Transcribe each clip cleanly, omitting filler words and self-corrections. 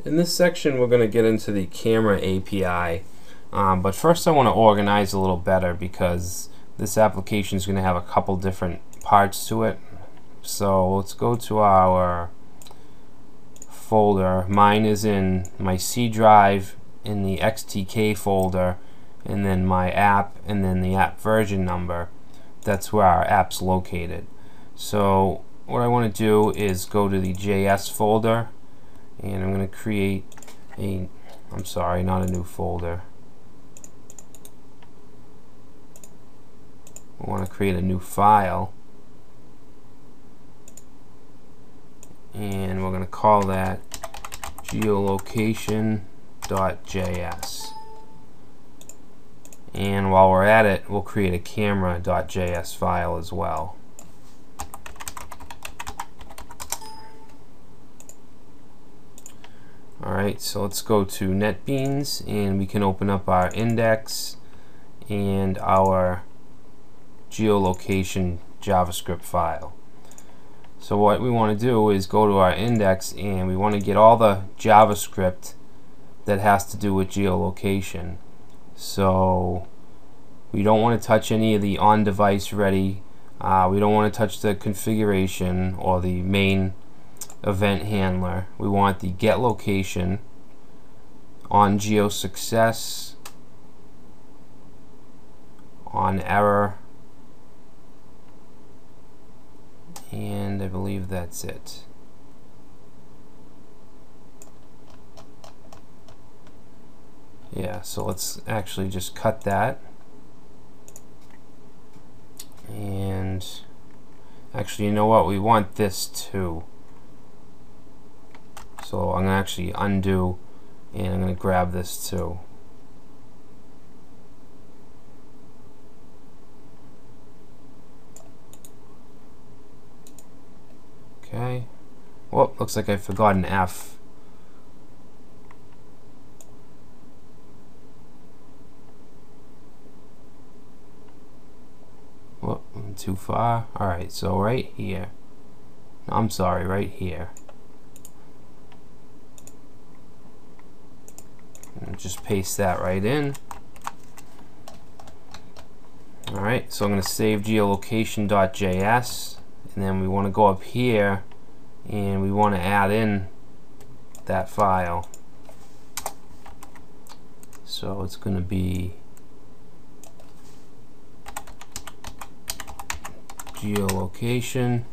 In this section we're going to get into the camera API, but first I want to organize a little better because this application is going to have a couple different parts to it. So let's go to our folder. Mine is in my C drive in the XTK folder, and then my app, and then the app version number. That's where our app's located. So what I want to do is go to the JS folder, and I'm going to create a, I'm sorry, not a new folder. I want to create a new file, and we're going to call that geolocation.js. And while we're at it, we'll create a camera.js file as well. Alright, so let's go to NetBeans, and we can open up our index and our geolocation JavaScript file. So what we want to do is go to our index, and we want to get all the JavaScript that has to do with geolocation. So we don't want to touch any of the on-device ready. We don't want to touch the configuration or the main event handler. We want the get location, on geo success, on error, and I believe that's it. Yeah, so let's actually just cut that, and actually, you know what, we want this too. So I'm going to actually undo, and I'm going to grab this too. Okay. Well, looks like I forgot an F. Whoop, I'm too far. Alright, so right here. I'm sorry, right here. And just paste that right in. Alright, so I'm going to save geolocation.js, and then we want to go up here and we want to add in that file. So it's going to be geolocation.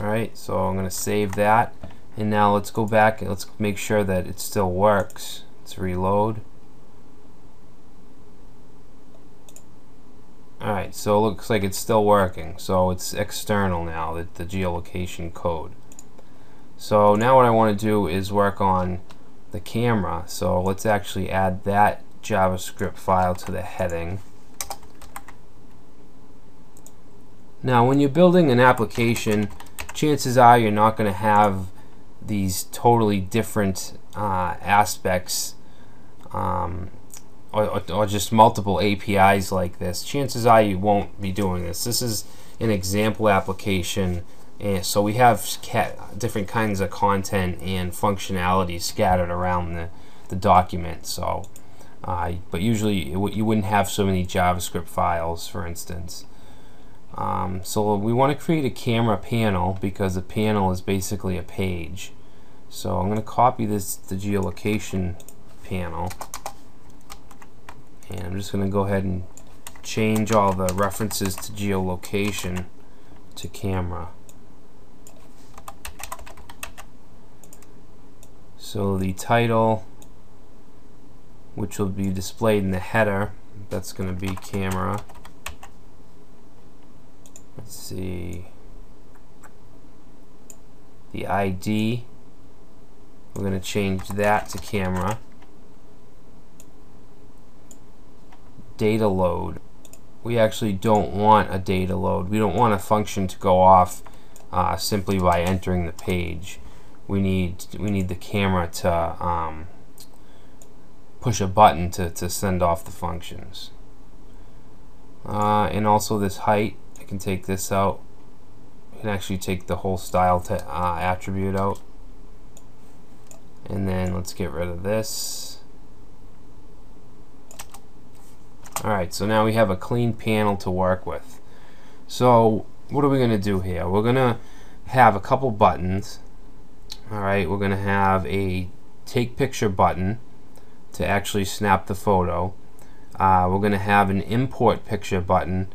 Alright, so I'm going to save that. And now let's go back and let's make sure that it still works. Let's reload. Alright, so it looks like it's still working. So it's external now, the geolocation code. So now what I want to do is work on the camera. So let's actually add that JavaScript file to the heading. Now when you're building an application, chances are you're not going to have these totally different aspects or just multiple APIs like this. Chances are you won't be doing this. This is an example application, and so we have different kinds of content and functionality scattered around the document. So but usually you wouldn't have so many JavaScript files, for instance. So we want to create a camera panel because a panel is basically a page. So I'm going to copy the geolocation panel, and I'm just going to go ahead and change all the references to geolocation to camera. So the title, which will be displayed in the header, that's going to be camera. Let's see, the ID, we're going to change that to camera. Data load, we actually don't want a data load. We don't want a function to go off simply by entering the page. We need the camera to push a button to send off the functions. And also this height, I can take this out, can actually take the whole style attribute out. And then let's get rid of this. Alright, so now we have a clean panel to work with. So what are we going to do here? We're going to have a couple buttons. Alright, we're going to have a take picture button to actually snap the photo. We're going to have an import picture button,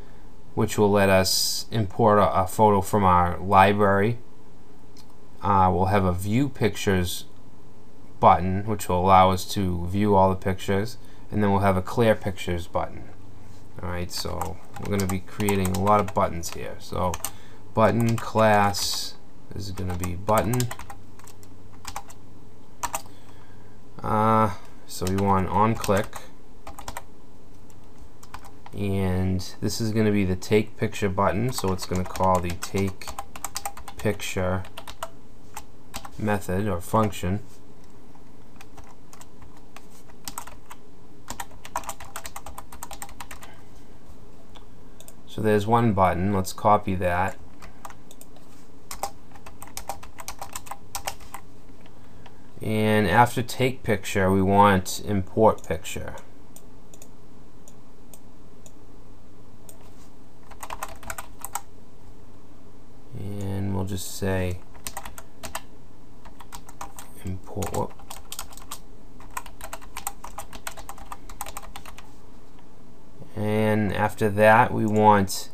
which will let us import a photo from our library. We'll have a view pictures button, which will allow us to view all the pictures, and then we'll have a clear pictures button. Alright, so we're going to be creating a lot of buttons here. So button class is going to be button. So we want on click, and this is going to be the take picture button, so it's going to call the take picture method or function. So there's one button. Let's copy that. And after take picture, we want import picture. And we'll just say import. And after that, we want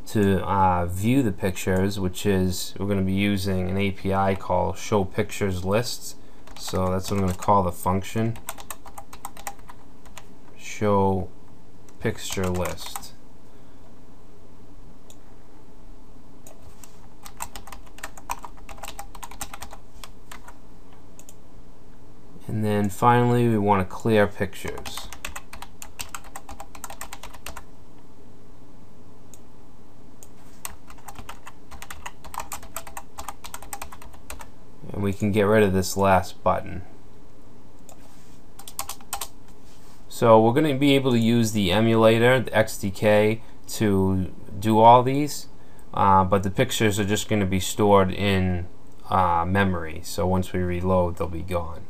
to view the pictures, which is we're going to be using an API called show pictures lists. So that's what I'm going to call the function, show picture list. And then finally, we want to clear pictures. And we can get rid of this last button. So we're going to be able to use the emulator, the XDK, to do all these, but the pictures are just going to be stored in memory. So once we reload, they'll be gone.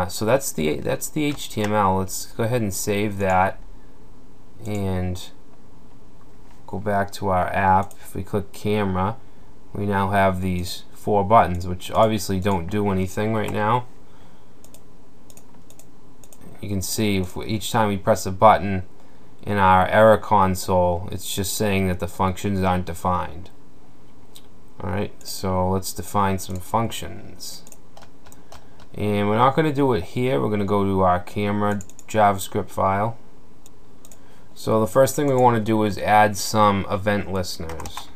So that's the HTML. Let's go ahead and save that and go back to our app. If we click camera, we now have these 4 buttons, which obviously don't do anything right now. You can see each time we press a button in our error console, it's just saying that the functions aren't defined. Alright, so let's define some functions. And we're not going to do it here. We're going to go to our camera JavaScript file. So the first thing we want to do is add some event listeners.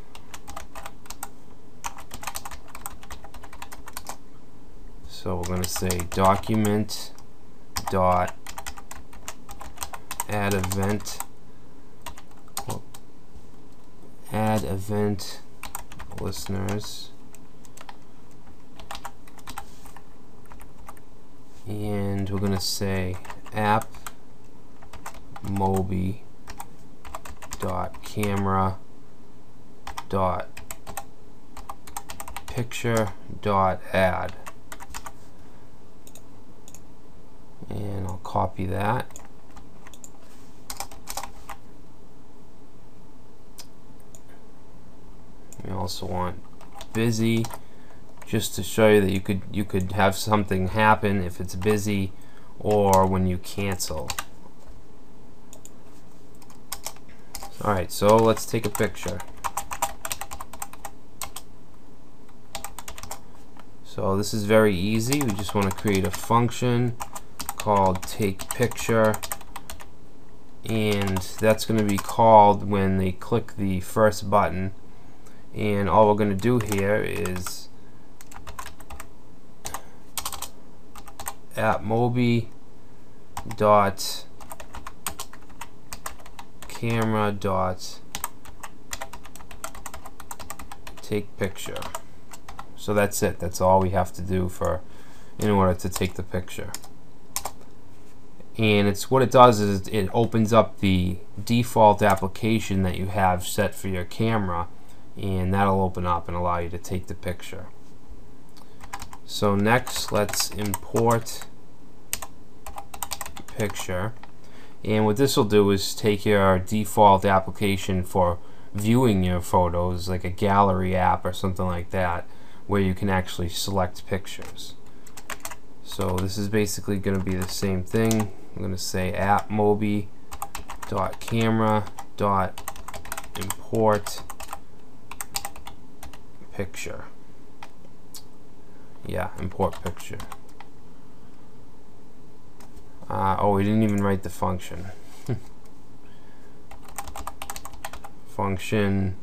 So we're going to say document dot add event listeners, and we're going to say app mobi dot camera dot picture dot add. And I'll copy that. We also want busy, just to show you that you could have something happen if it's busy or when you cancel. Alright, so let's take a picture. So this is very easy. We just want to create a function called take picture, and that's going to be called when they click the first button. And all we're going to do here is appmobi dot camera dot take picture. So that's it. That's all we have to do in order to take the picture. And what it does is it opens up the default application that you have set for your camera, and that'll open up and allow you to take the picture. So next, let's import picture, and what this will do is take your default application for viewing your photos, like a gallery app or something like that, where you can actually select pictures. So this is basically going to be the same thing. I'm going to say appmobi.camera.import picture. Yeah, import picture. Oh, we didn't even write the function. Function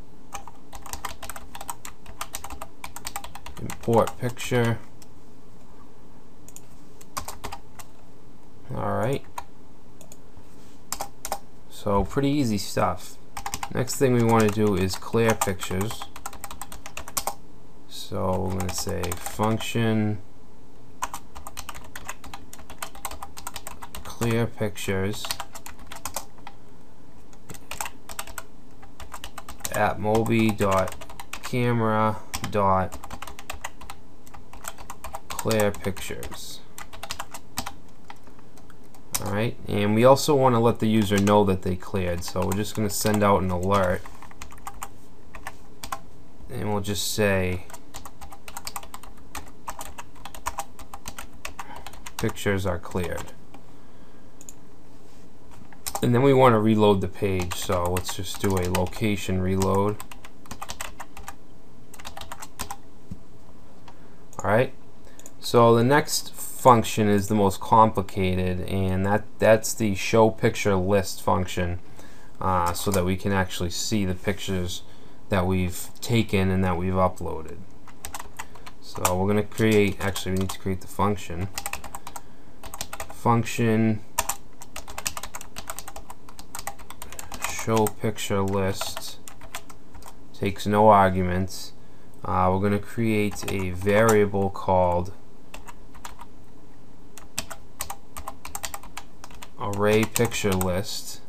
import picture. Alright. So pretty easy stuff. Next thing we want to do is clear pictures. So I'm going to say function clear pictures appmobi.camera.clear pictures. Alright, and we also want to let the user know that they cleared, so we're just going to send out an alert, and we'll just say pictures are cleared. And then we want to reload the page, so let's just do a location reload. Alright, so the next function is the most complicated, and that's the show picture list function, so that we can actually see the pictures that we've taken and that we've uploaded. So we're going to create, actually we need to create the function. Function show picture list takes no arguments. We're going to create a variable called array picture list.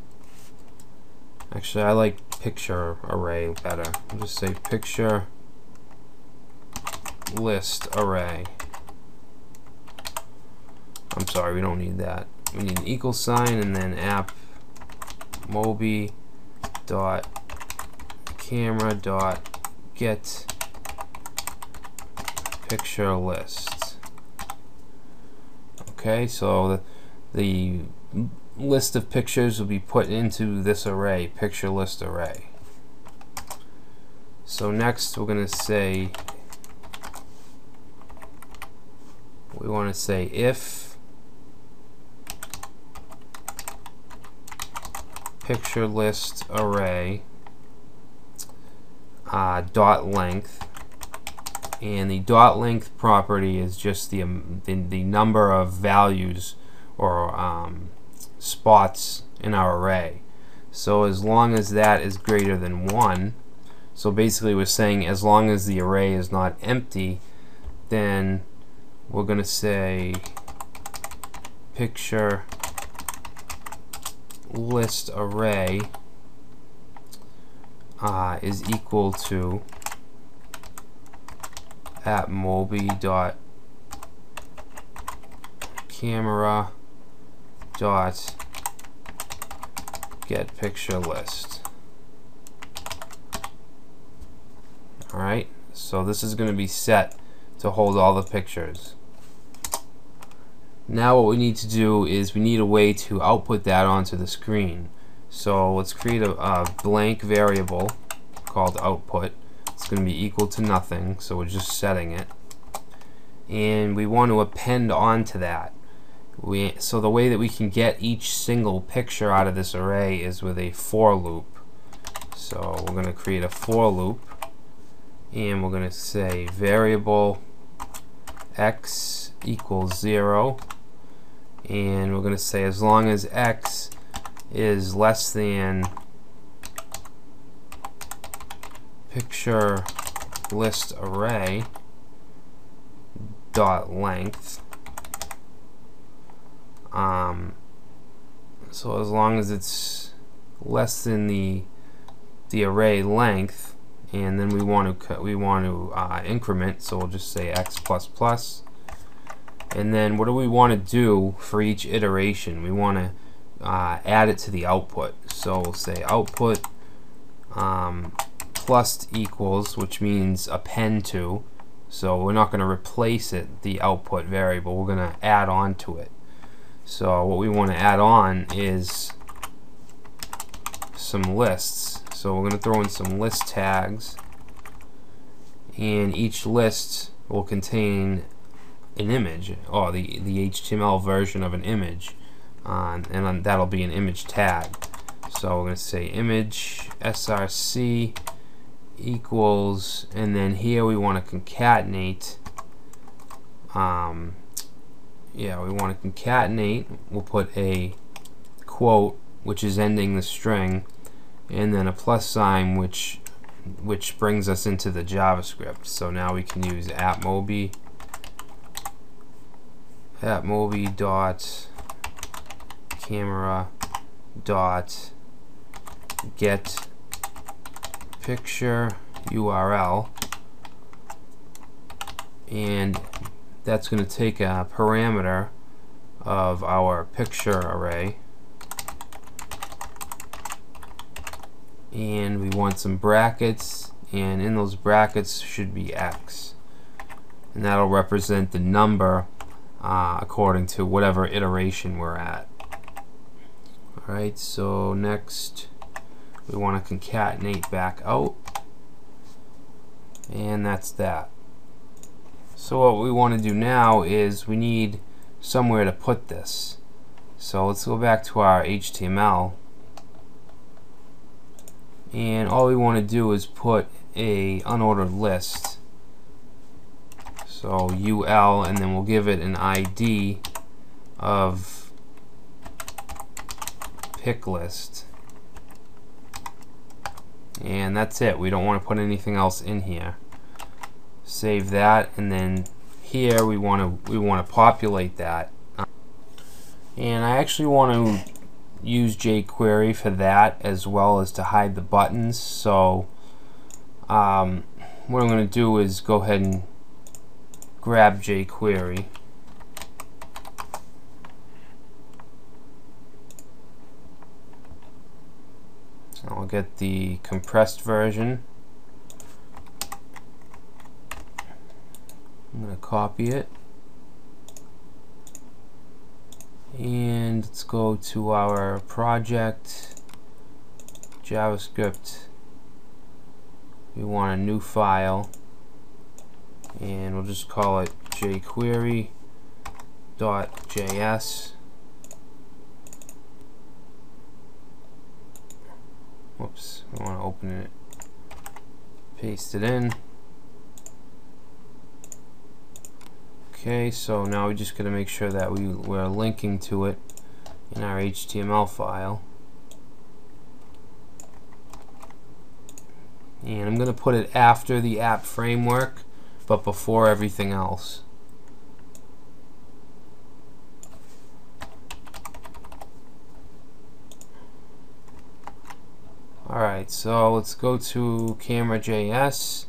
Actually, I like picture array better. I'll just say picture list array. I'm sorry, we don't need that. We need an equal sign and then appmobi.camera.get picture list. Okay, so the list of pictures will be put into this array, picture list array. So next we're going to say, we want to say if picture list array dot length, and the dot length property is just the number of values or spots in our array. So as long as that is greater than 1, so basically we're saying as long as the array is not empty, then we're going to say picture list array is equal to appmobi.camera.get picture list. Alright, so this is going to be set to hold all the pictures. Now what we need to do is we need a way to output that onto the screen. So let's create a blank variable called output. It's going to be equal to nothing, so we're just setting it. And we want to append onto that. So the way that we can get each single picture out of this array is with a for loop. So we're going to create a for loop, and we're going to say variable x equals 0, and we're going to say as long as x is less than picture list array dot length, so as long as it's less than the array length, and then we want to increment, so we'll just say x plus plus. And then what do we want to do for each iteration? We want to add it to the output. So we'll say output plus equals, which means append to. So we're not going to replace it, the output variable. We're going to add on to it. So what we want to add on is some lists. So we're going to throw in some list tags, and each list will contain an image, or the HTML version of an image, and then that'll be an image tag. So we're going to say image src equals, and then here we want to concatenate. We want to concatenate. We'll put a quote, which is ending the string, and then a plus sign, which brings us into the JavaScript. So now we can use appmobi dot camera dot get picture URL, and that's going to take a parameter of our picture array, and we want some brackets, and in those brackets should be x, and that'll represent the number according to whatever iteration we're at. Alright, so next we want to concatenate back out, and that's that. So what we want to do now is we need somewhere to put this. So let's go back to our HTML, and all we want to do is put a unordered list. So UL, and then we'll give it an ID of pick list, and that's it. We don't want to put anything else in here. Save that, and then here we want to populate that. And I actually want to use jQuery for that, as well as to hide the buttons. So what I'm going to do is go ahead and grab jQuery. I'll get the compressed version. I'm going to copy it, and let's go to our project, JavaScript. We want a new file, and we'll just call it jQuery.js. Whoops, we want to open it, paste it in. Okay, so now we just got to make sure that we're linking to it in our HTML file. And I'm going to put it after the app framework, but before everything else. Alright, so let's go to camera.js,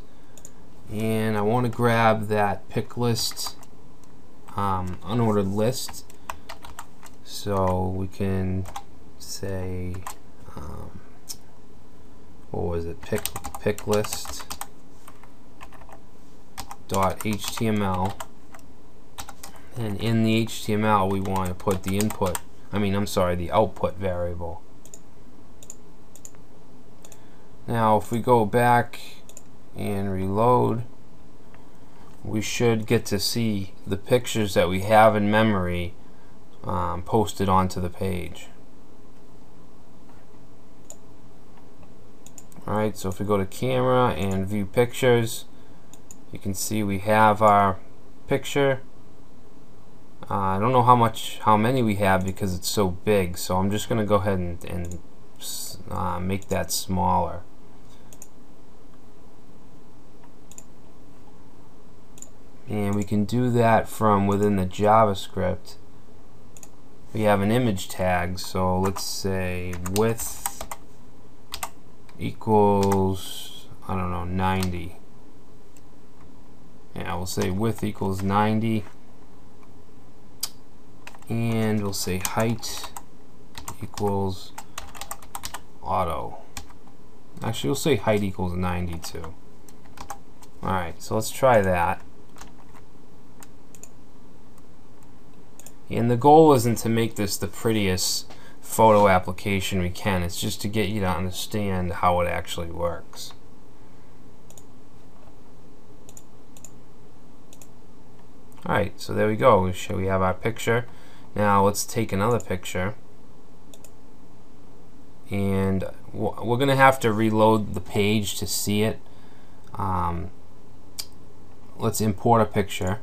and I want to grab that pick list, unordered list. So we can say, what was it, pick list .html, and in the HTML we want to put the the output variable. Now if we go back and reload, we should get to see the pictures that we have in memory posted onto the page. Alright, so if we go to camera and view pictures, you can see we have our picture. I don't know how many we have because it's so big, so I'm just going to go ahead and make that smaller. And we can do that from within the JavaScript. We have an image tag, so let's say width equals I don't know, 90. Yeah, we'll say width equals 90, and we'll say height equals auto. Actually, we'll say height equals 90 too. Alright, so let's try that. And the goal isn't to make this the prettiest photo application we can, it's just to get you to understand how it actually works. Alright, so there we go. We have our picture. Now let's take another picture, and we're going to have to reload the page to see it. Let's import a picture.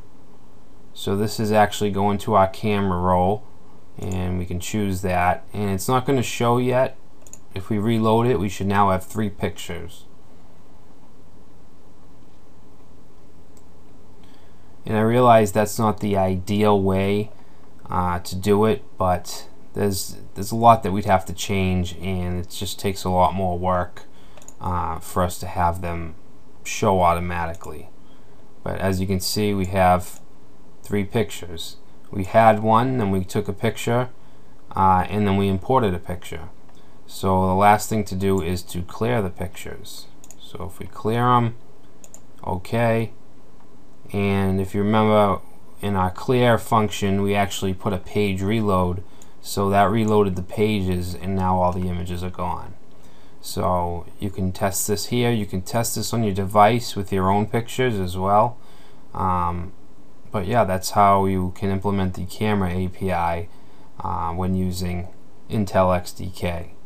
So this is actually going to our camera roll, and we can choose that, and it's not going to show yet. If we reload it, we should now have 3 pictures. And I realize that's not the ideal way to do it, but there's a lot that we'd have to change, and it just takes a lot more work for us to have them show automatically. But as you can see, we have 3 pictures. We had one, then we took a picture, and then we imported a picture. So the last thing to do is to clear the pictures. So if we clear them, okay. And if you remember, in our clear function, we actually put a page reload, so that reloaded the pages, and now all the images are gone. So you can test this here. You can test this on your device with your own pictures as well. But yeah, that's how you can implement the camera API when using Intel XDK.